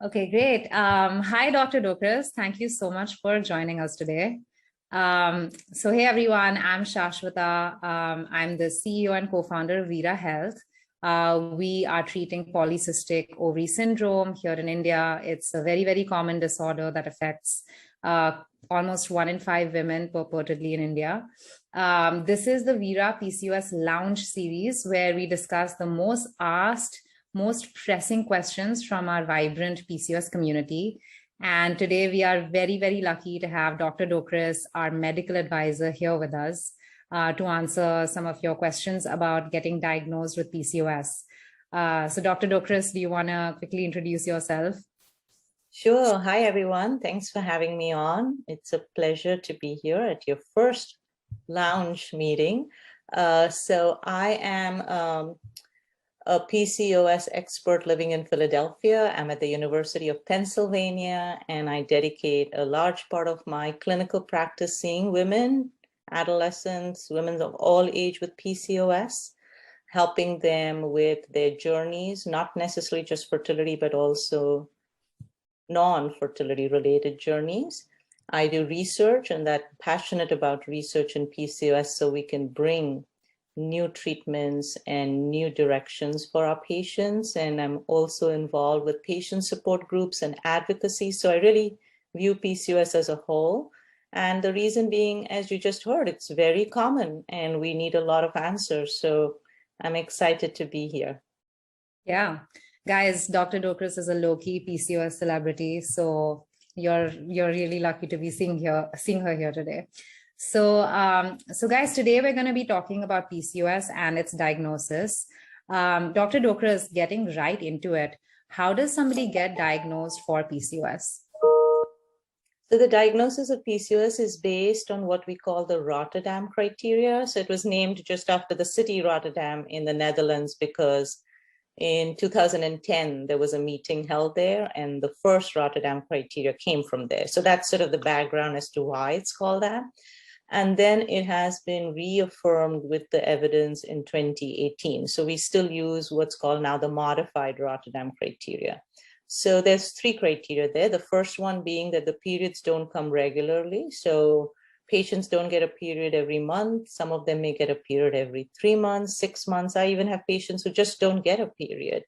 Okay, great. Hi, Dr. Dokras. Thank you so much for joining us today. Hey everyone, I'm Shashwata. I'm the CEO and co-founder of Veera Health. We are treating polycystic ovary syndrome here in India. It's a very, very common disorder that affects almost 1 in 5 women purportedly in India. This is the Veera PCOS Lounge series where we discuss the most asked, most pressing questions from our vibrant PCOS community. And today we are very, very lucky to have Dr. Dokras, our medical advisor, here with us to answer some of your questions about getting diagnosed with PCOS. So Dr. Dokras, do you want to quickly introduce yourself? Sure. Hi, everyone. Thanks for having me on. It's a pleasure to be here at your first lounge meeting. So I am a PCOS expert living in Philadelphia. I'm at the University of Pennsylvania, and I dedicate a large part of my clinical practice seeing women, adolescents, women of all age with PCOS, helping them with their journeys, not necessarily just fertility, but also non-fertility related journeys. I do research and that passionate about research in PCOS so we can bring new treatments and new directions for our patients. And I'm also involved with patient support groups and advocacy. So I really view PCOS as a whole. And the reason being, as you just heard, it's very common and we need a lot of answers. So I'm excited to be here. Yeah. Guys, Dr. Dokras is a low-key PCOS celebrity, so you're really lucky to be seeing her here today. So guys, today we're going to be talking about PCOS and its diagnosis. Dr. Dokras, getting right into it, how does somebody get diagnosed for PCOS? So the diagnosis of PCOS is based on what we call the Rotterdam criteria. So it was named just after the city Rotterdam in the Netherlands because in 2010, there was a meeting held there and the first Rotterdam criteria came from there. So that's sort of the background as to why it's called that. And then it has been reaffirmed with the evidence in 2018. So we still use what's called now the modified Rotterdam criteria. So there's 3 criteria there. The first one being that the periods don't come regularly. So patients don't get a period every month. Some of them may get a period every 3 months, 6 months. I even have patients who just don't get a period.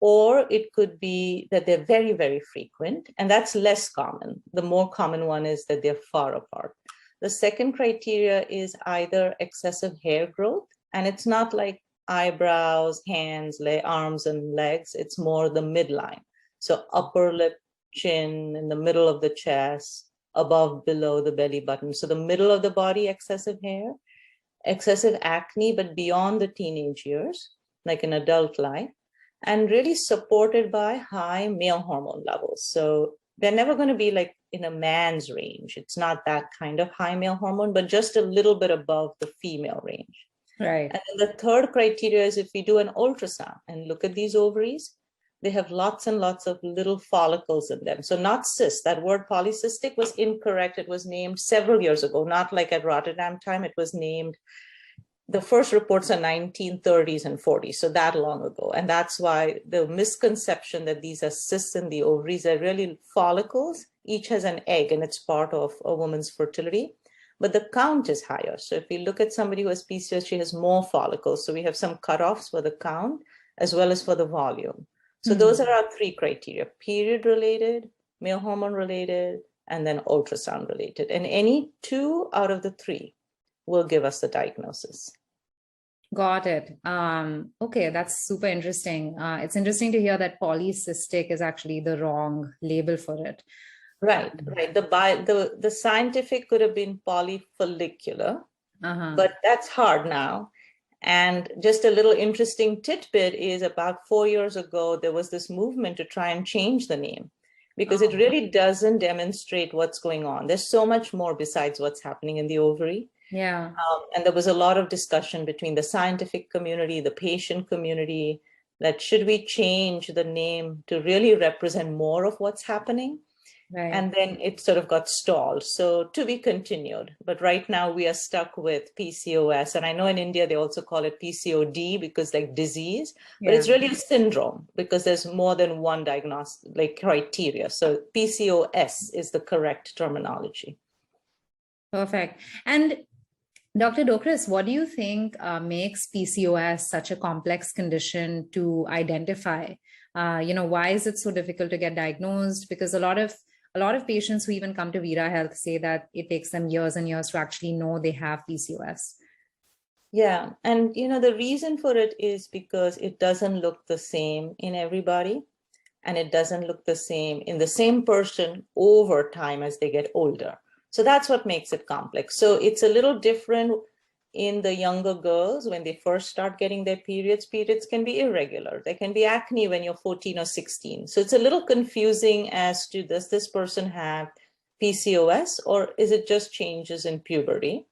Or it could be that they're very, very frequent, and that's less common. The more common one is that they're far apart. The second criteria is either excessive hair growth, and it's not like eyebrows, hands, arms, and legs. It's more the midline. So upper lip, chin, in the middle of the chest, above, below the belly button. So the middle of the body, excessive hair, excessive acne, but beyond the teenage years, like in adult life, and really supported by high male hormone levels. So they're never going to be like in a man's range. It's not that kind of high male hormone, but just a little bit above the female range. Right. And then the third criteria is if we do an ultrasound and look at these ovaries, they have lots and lots of little follicles in them. So not cyst, that word polycystic was incorrect. It was named several years ago, not like at Rotterdam time. It was named, the first reports are 1930s and 40s, so that long ago. And that's why the misconception that these are cysts in the ovaries are really follicles. Each has an egg and it's part of a woman's fertility, but the count is higher. So if we look at somebody who has PCOS, she has more follicles. So we have some cutoffs for the count as well as for the volume. So those are our 3 criteria: period related, male hormone related, and then ultrasound related. And any 2 out of the 3 will give us the diagnosis. Got it. Okay, that's super interesting. It's interesting to hear that polycystic is actually the wrong label for it. Right. The scientific could have been polyfollicular, but that's hard now. And just a little interesting tidbit is about 4 years ago, there was this movement to try and change the name because it really doesn't demonstrate what's going on. There's so much more besides what's happening in the ovary. Yeah. And there was a lot of discussion between the scientific community, the patient community, that should we change the name to really represent more of what's happening? Right. And then it sort of got stalled. So to be continued. But right now we are stuck with PCOS. And I know in India, they also call it PCOD because like disease, but it's really a syndrome because there's more than one diagnostic like criteria. So PCOS is the correct terminology. Perfect. And Dr. Dokras, what do you think makes PCOS such a complex condition to identify? Why is it so difficult to get diagnosed? Because a lot of patients who even come to Veera Health say that it takes them years and years to actually know they have PCOS. Yeah, and the reason for it is because it doesn't look the same in everybody, and it doesn't look the same in the same person over time as they get older. So that's what makes it complex. So it's a little different in the younger girls when they first start getting their periods. Periods can be irregular. There can be acne when you're 14 or 16. So it's a little confusing as to, does this person have PCOS or is it just changes in puberty?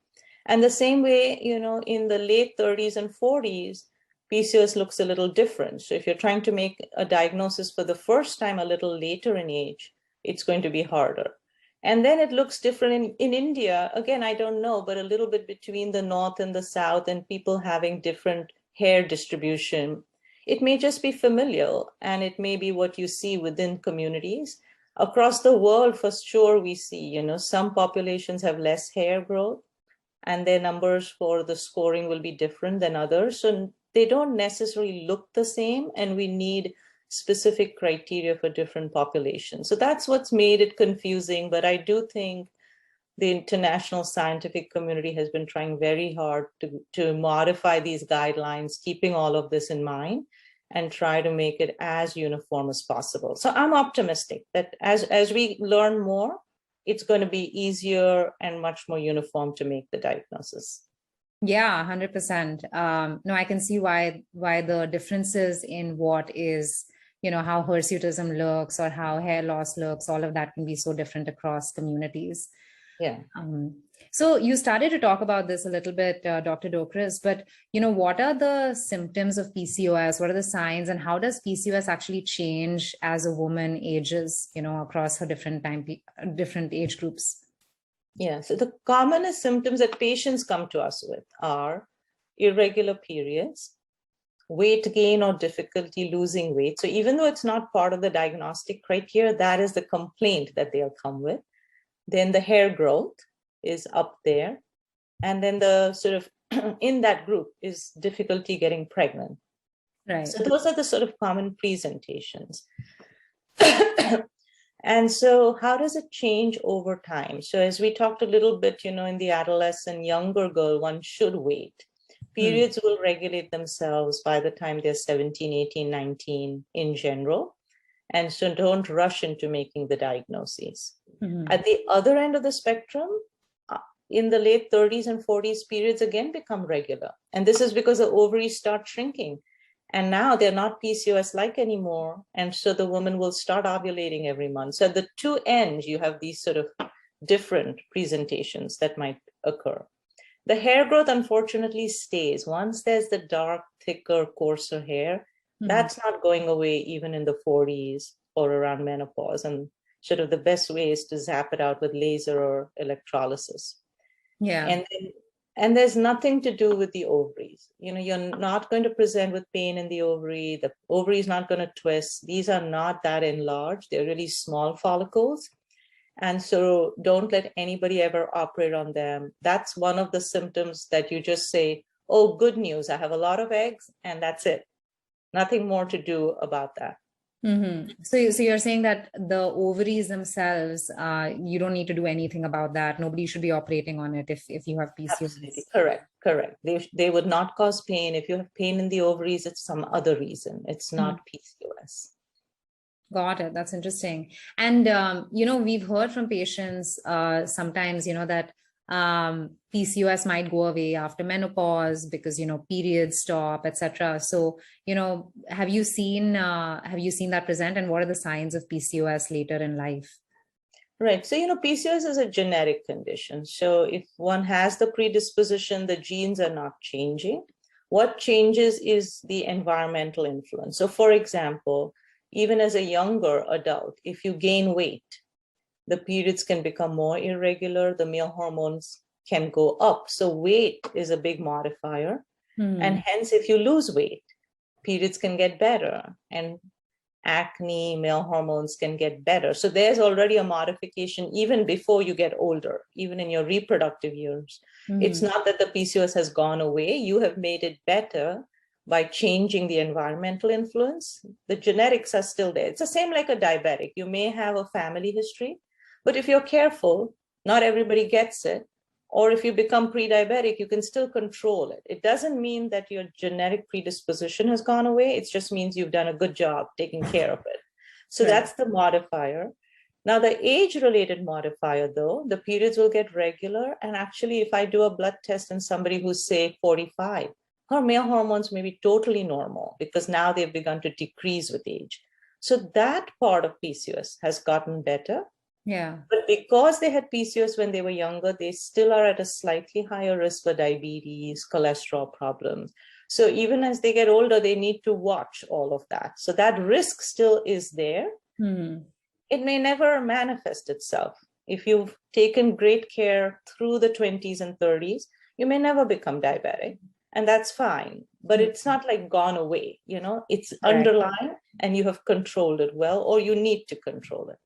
And the same way, in the late 30s and 40s, PCOS looks a little different. So if you're trying to make a diagnosis for the first time a little later in age, it's going to be harder. And then it looks different in India. Again, I don't know, but a little bit between the North and the South and people having different hair distribution. It may just be familial and it may be what you see within communities. Across the world, for sure, we see, some populations have less hair growth and their numbers for the scoring will be different than others. So they don't necessarily look the same and we need specific criteria for different populations. So that's what's made it confusing. But I do think the international scientific community has been trying very hard to modify these guidelines, keeping all of this in mind and try to make it as uniform as possible. So I'm optimistic that as we learn more, it's going to be easier and much more uniform to make the diagnosis. Yeah, 100%. No, I can see why the differences in what is, how hirsutism looks or how hair loss looks, all of that can be so different across communities. Yeah. So you started to talk about this a little bit, Dr. Dokras, but, what are the symptoms of PCOS? What are the signs and how does PCOS actually change as a woman ages, across her different age groups? Yeah, so the commonest symptoms that patients come to us with are irregular periods, weight gain or difficulty losing weight. So even though it's not part of the diagnostic criteria, that is the complaint that they'll come with. Then the hair growth is up there. And then the sort of in that group is difficulty getting pregnant. Right. So those are the sort of common presentations. And so how does it change over time? So as we talked a little bit, in the adolescent younger girl, one should wait. Periods will regulate themselves by the time they're 17, 18, 19 in general. And so don't rush into making the diagnoses. At the other end of the spectrum, in the late 30s and 40s, periods again become regular. And this is because the ovaries start shrinking. And now they're not PCOS-like anymore. And so the woman will start ovulating every month. So at the two ends, you have these sort of different presentations that might occur. The hair growth, unfortunately, stays. Once there's the dark, thicker, coarser hair, that's not going away even in the 40s or around menopause. And sort of the best way is to zap it out with laser or electrolysis. Yeah. And there's nothing to do with the ovaries. You're not going to present with pain in the ovary. The ovary is not going to twist. These are not that enlarged. They're really small follicles. And so don't let anybody ever operate on them. That's one of the symptoms that you just say, oh, good news, I have a lot of eggs, and that's it. Nothing more to do about that. So you're saying that the ovaries themselves, you don't need to do anything about that. Nobody should be operating on it if you have PCOS. Absolutely. Correct. They would not cause pain. If you have pain in the ovaries, it's some other reason. It's not PCOS. Got it. That's interesting. And, we've heard from patients sometimes, that PCOS might go away after menopause because, periods stop, etc. So, have you seen that present and what are the signs of PCOS later in life? Right. So, PCOS is a genetic condition. So if one has the predisposition, the genes are not changing. What changes is the environmental influence. So for example, even as a younger adult, if you gain weight, the periods can become more irregular, the male hormones can go up. So weight is a big modifier. And hence, if you lose weight, periods can get better, and acne, male hormones can get better. So there's already a modification even before you get older, even in your reproductive years. It's not that the PCOS has gone away. You have made it better by changing the environmental influence. The genetics are still there. It's the same like a diabetic. You may have a family history, but if you're careful, not everybody gets it. Or if you become pre-diabetic, you can still control it. It doesn't mean that your genetic predisposition has gone away. It just means you've done a good job taking care of it. So that's the modifier. Now, the age-related modifier, though, the periods will get regular. And actually, if I do a blood test in somebody who's, say, 45, her male hormones may be totally normal because now they've begun to decrease with age. So that part of PCOS has gotten better. Yeah. But because they had PCOS when they were younger, they still are at a slightly higher risk for diabetes, cholesterol problems. So even as they get older, they need to watch all of that. So that risk still is there. It may never manifest itself. If you've taken great care through the 20s and 30s, you may never become diabetic. And that's fine. But it's not like gone away, you know, it's underlying and you have controlled it well, or you need to control it.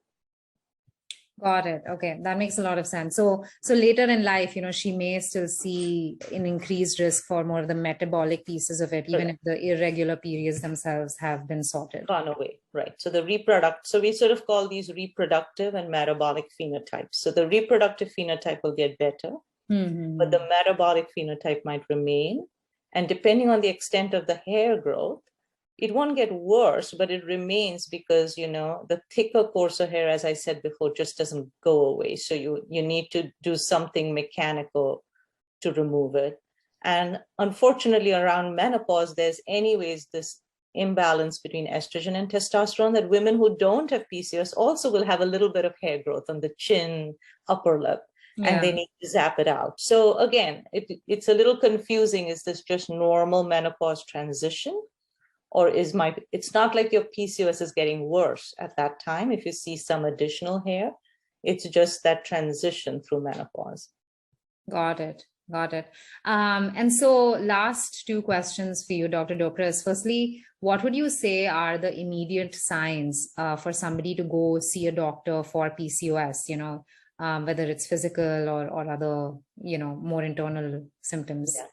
Got it. Okay, that makes a lot of sense. So later in life, you know, she may still see an increased risk for more of the metabolic pieces of it, even if the irregular periods themselves have been sorted. Gone away, right? So so we sort of call these reproductive and metabolic phenotypes. So the reproductive phenotype will get better, but the metabolic phenotype might remain. And depending on the extent of the hair growth, it won't get worse, but it remains because, you know, the thicker, coarser hair, as I said before, just doesn't go away. So you need to do something mechanical to remove it. And unfortunately, around menopause, there's anyways this imbalance between estrogen and testosterone that women who don't have PCOS also will have a little bit of hair growth on the chin, upper lip, and they need to zap it out. So again, it's a little confusing. Is this just normal menopause transition? Or it's not like your PCOS is getting worse at that time. If you see some additional hair, it's just that transition through menopause. Got it. And so last two questions for you, Dr. Dokras. Firstly, what would you say are the immediate signs for somebody to go see a doctor for PCOS, you know, whether it's physical or other, you know, more internal symptoms? Yeah.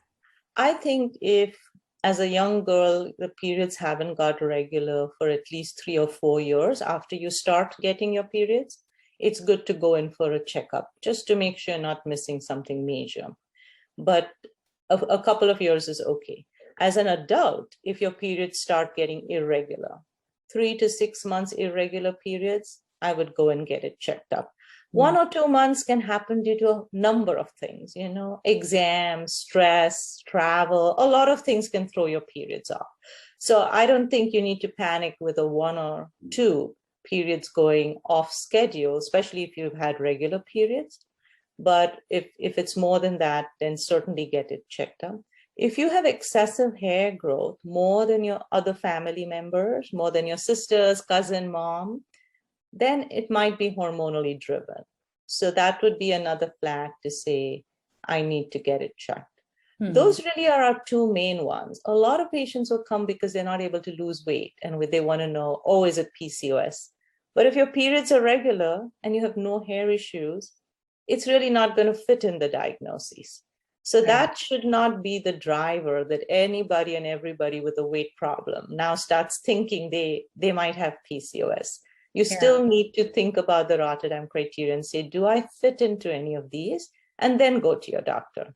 I think if as a young girl, the periods haven't got regular for at least 3 or 4 years after you start getting your periods, it's good to go in for a checkup just to make sure you're not missing something major. But a couple of years is okay. As an adult, if your periods start getting irregular, 3 to 6 months irregular periods, I would go and get it checked up. 1 or 2 months can happen due to a number of things, you know, exams, stress, travel, a lot of things can throw your periods off. So I don't think you need to panic with a 1 or 2 periods going off schedule, especially if you've had regular periods. But if it's more than that, then certainly get it checked out. If you have excessive hair growth, more than your other family members, more than your sisters, cousin, mom, then it might be hormonally driven. So that would be another flag to say, I need to get it checked. Those really are our 2 main ones. A lot of patients will come because they're not able to lose weight and they want to know, oh, is it PCOS? But if your periods are regular and you have no hair issues, it's really not going to fit in the diagnosis. So that should not be the driver that anybody and everybody with a weight problem now starts thinking they might have PCOS. You still need to think about the Rotterdam criteria and say, do I fit into any of these? And then go to your doctor.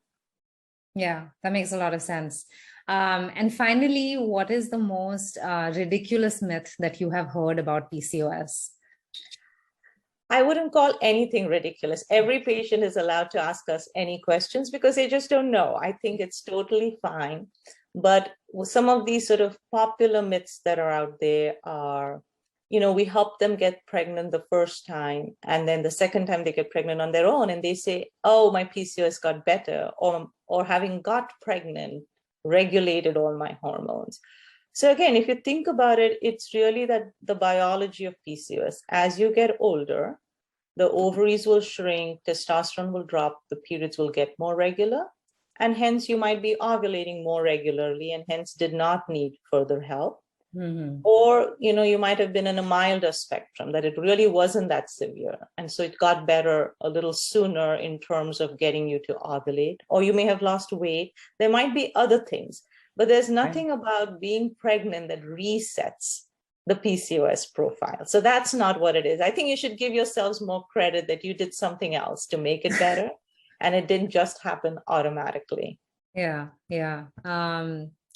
Yeah, that makes a lot of sense. And finally, what is the most ridiculous myth that you have heard about PCOS? I wouldn't call anything ridiculous. Every patient is allowed to ask us any questions because they just don't know. I think it's totally fine. But some of these sort of popular myths that are out there are, you know, we help them get pregnant the first time, and then the second time they get pregnant on their own, and they say, oh, my PCOS got better, or having got pregnant regulated all my hormones. So again, if you think about it, it's really that the biology of PCOS, as you get older, the ovaries will shrink, testosterone will drop, the periods will get more regular, and hence you might be ovulating more regularly and hence did not need further help. Or, you might have been in a milder spectrum, that it really wasn't that severe. And so it got better a little sooner in terms of getting you to ovulate, or you may have lost weight. There might be other things, but there's nothing about being pregnant that resets the PCOS profile. So that's not what it is. I think you should give yourselves more credit that you did something else to make it better. And it didn't just happen automatically. Yeah.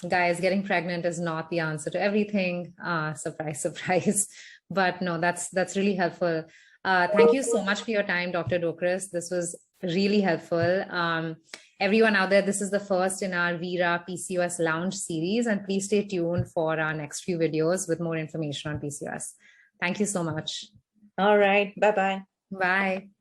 Guys, getting pregnant is not the answer to everything. Surprise, surprise. But no, that's really helpful. Thank you so much for your time, Dr. Dokras. This was really helpful. Everyone out there, this is the first in our Veera PCOS Lounge series, and please stay tuned for our next few videos with more information on PCOS. Thank you so much. All right. Bye-bye. Bye.